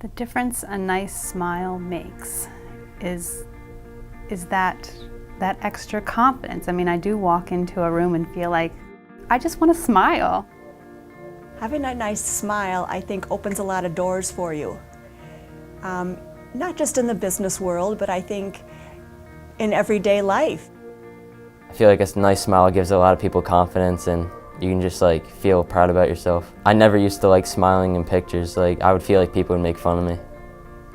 The difference a nice smile makes is that extra confidence. I mean, I do walk into a room and feel like I just want to smile. Having a nice smile, I think, opens a lot of doors for you. Not just in the business world, but I think in everyday life. I feel like a nice smile gives a lot of people confidence, and you can just like feel proud about yourself. I never used to like smiling in pictures. Like I would feel like people would make fun of me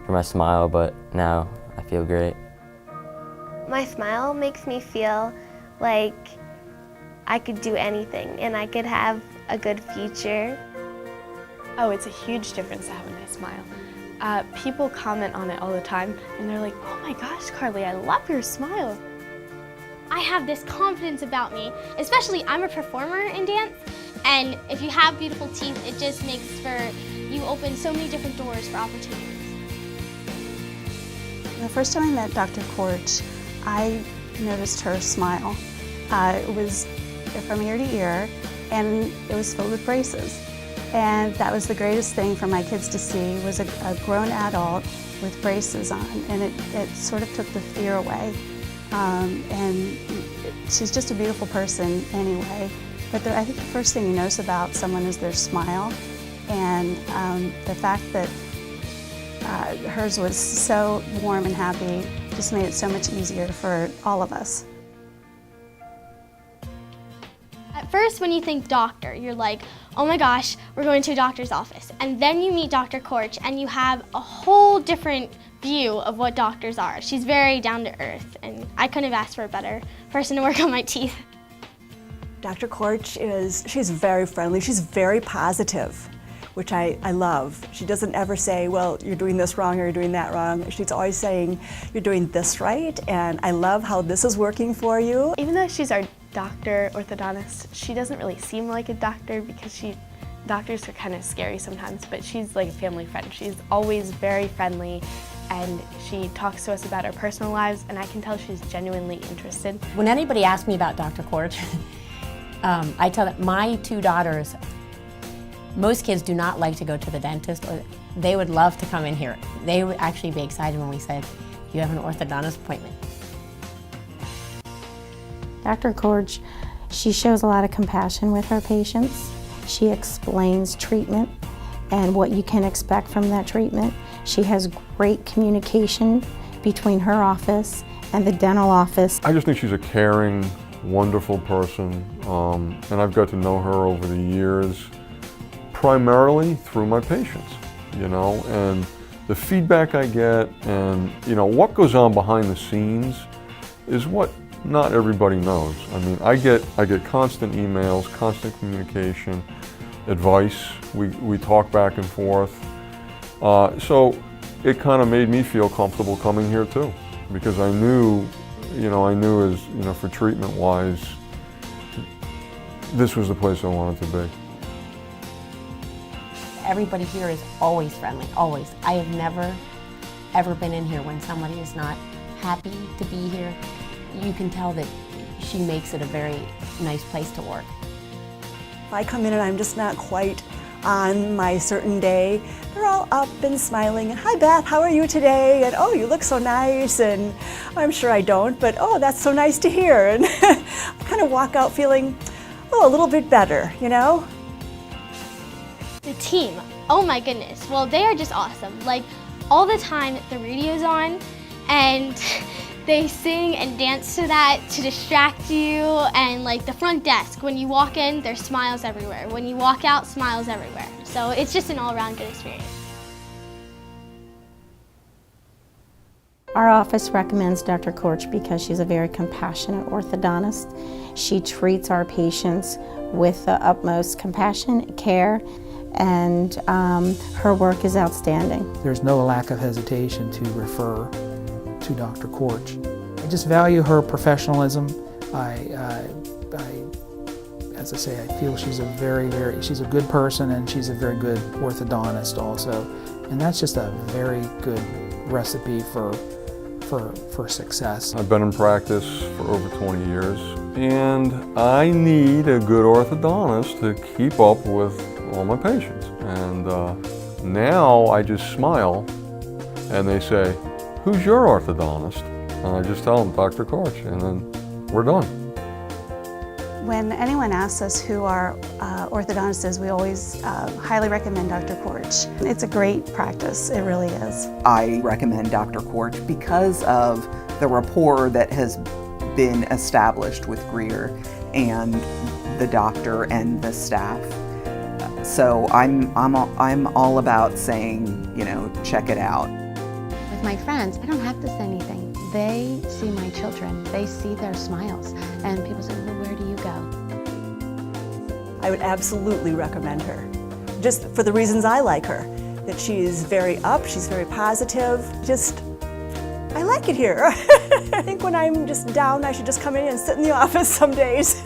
for my smile, but now I feel great. My smile makes me feel like I could do anything and I could have a good future. Oh, it's a huge difference to have a nice smile. People comment on it all the time and they're like, oh my gosh, Karlee, I love your smile. I have this confidence about me, especially I'm a performer in dance, and if you have beautiful teeth, it just makes you open so many different doors for opportunities. The first time I met Dr. Korch, I noticed her smile. It was from ear to ear, and it was filled with braces. And that was the greatest thing for my kids to see, was a grown adult with braces on, and it sort of took the fear away. And she's just a beautiful person anyway. But I think the first thing you notice about someone is their smile, and the fact that hers was so warm and happy just made it so much easier for all of us. At first, when you think doctor, you're like, oh my gosh, we're going to a doctor's office. And then you meet Dr. Korch and you have a whole different view of what doctors are. She's very down to earth, and I couldn't have asked for a better person to work on my teeth. Dr. Korch she's very friendly, she's very positive, which I love. She doesn't ever say, well, you're doing this wrong or you're doing that wrong. She's always saying, you're doing this right, and I love how this is working for you. Even though she's our doctor, orthodontist, she doesn't really seem like a doctor because doctors are kind of scary sometimes, but she's like a family friend. She's always very friendly, and she talks to us about our personal lives, and I can tell she's genuinely interested. When anybody asks me about Dr. Korch, I tell them my two daughters, most kids do not like to go to the dentist, or they would love to come in here. They would actually be excited when we said, you have an orthodontist appointment. Dr. Korch, she shows a lot of compassion with her patients. She explains treatment and what you can expect from that treatment. She has great communication between her office and the dental office. I just think she's a caring, wonderful person, and I've got to know her over the years, primarily through my patients, and the feedback I get, and what goes on behind the scenes is what not everybody knows. I mean, I get constant emails, constant communication, advice. We talk back and forth. So it kind of made me feel comfortable coming here too, because I knew as for treatment-wise, this was the place I wanted to be. Everybody here is always friendly, always. I have never, ever been in here when somebody is not happy to be here. You can tell that she makes it a very nice place to work. If I come in and I'm just not quite on my certain day, they're all up and smiling, and hi Beth, how are you today? And oh, you look so nice, and I'm sure I don't, but oh, that's so nice to hear. And I kind of walk out feeling, a little bit better, The team, oh my goodness. Well, they are just awesome. Like, all the time the radio's on, and they sing and dance to that to distract you, and like the front desk, when you walk in, there's smiles everywhere. When you walk out, smiles everywhere. So it's just an all-around good experience. Our office recommends Dr. Korch because she's a very compassionate orthodontist. She treats our patients with the utmost compassion, care, and her work is outstanding. There's no lack of hesitation to refer to Dr. Korch. I just value her professionalism. As I say, I feel she's she's a good person, and she's a very good orthodontist also. And that's just a very good recipe for success. I've been in practice for over 20 years, and I need a good orthodontist to keep up with all my patients. And Now I just smile and they say, "Who's your orthodontist?" And I just tell them, "Dr. Korch," and then we're done. When anyone asks us who our orthodontist is, we always highly recommend Dr. Korch. It's a great practice, it really is. I recommend Dr. Korch because of the rapport that has been established with Greer and the doctor and the staff. So I'm all about saying, you know, check it out. With my friends, I don't have to say anything. They see my children, they see their smiles, and people say, well, where do you go? I would absolutely recommend her, just for the reasons I like her. That she's very up, she's very positive, I like it here. I think when I'm just down, I should just come in and sit in the office some days.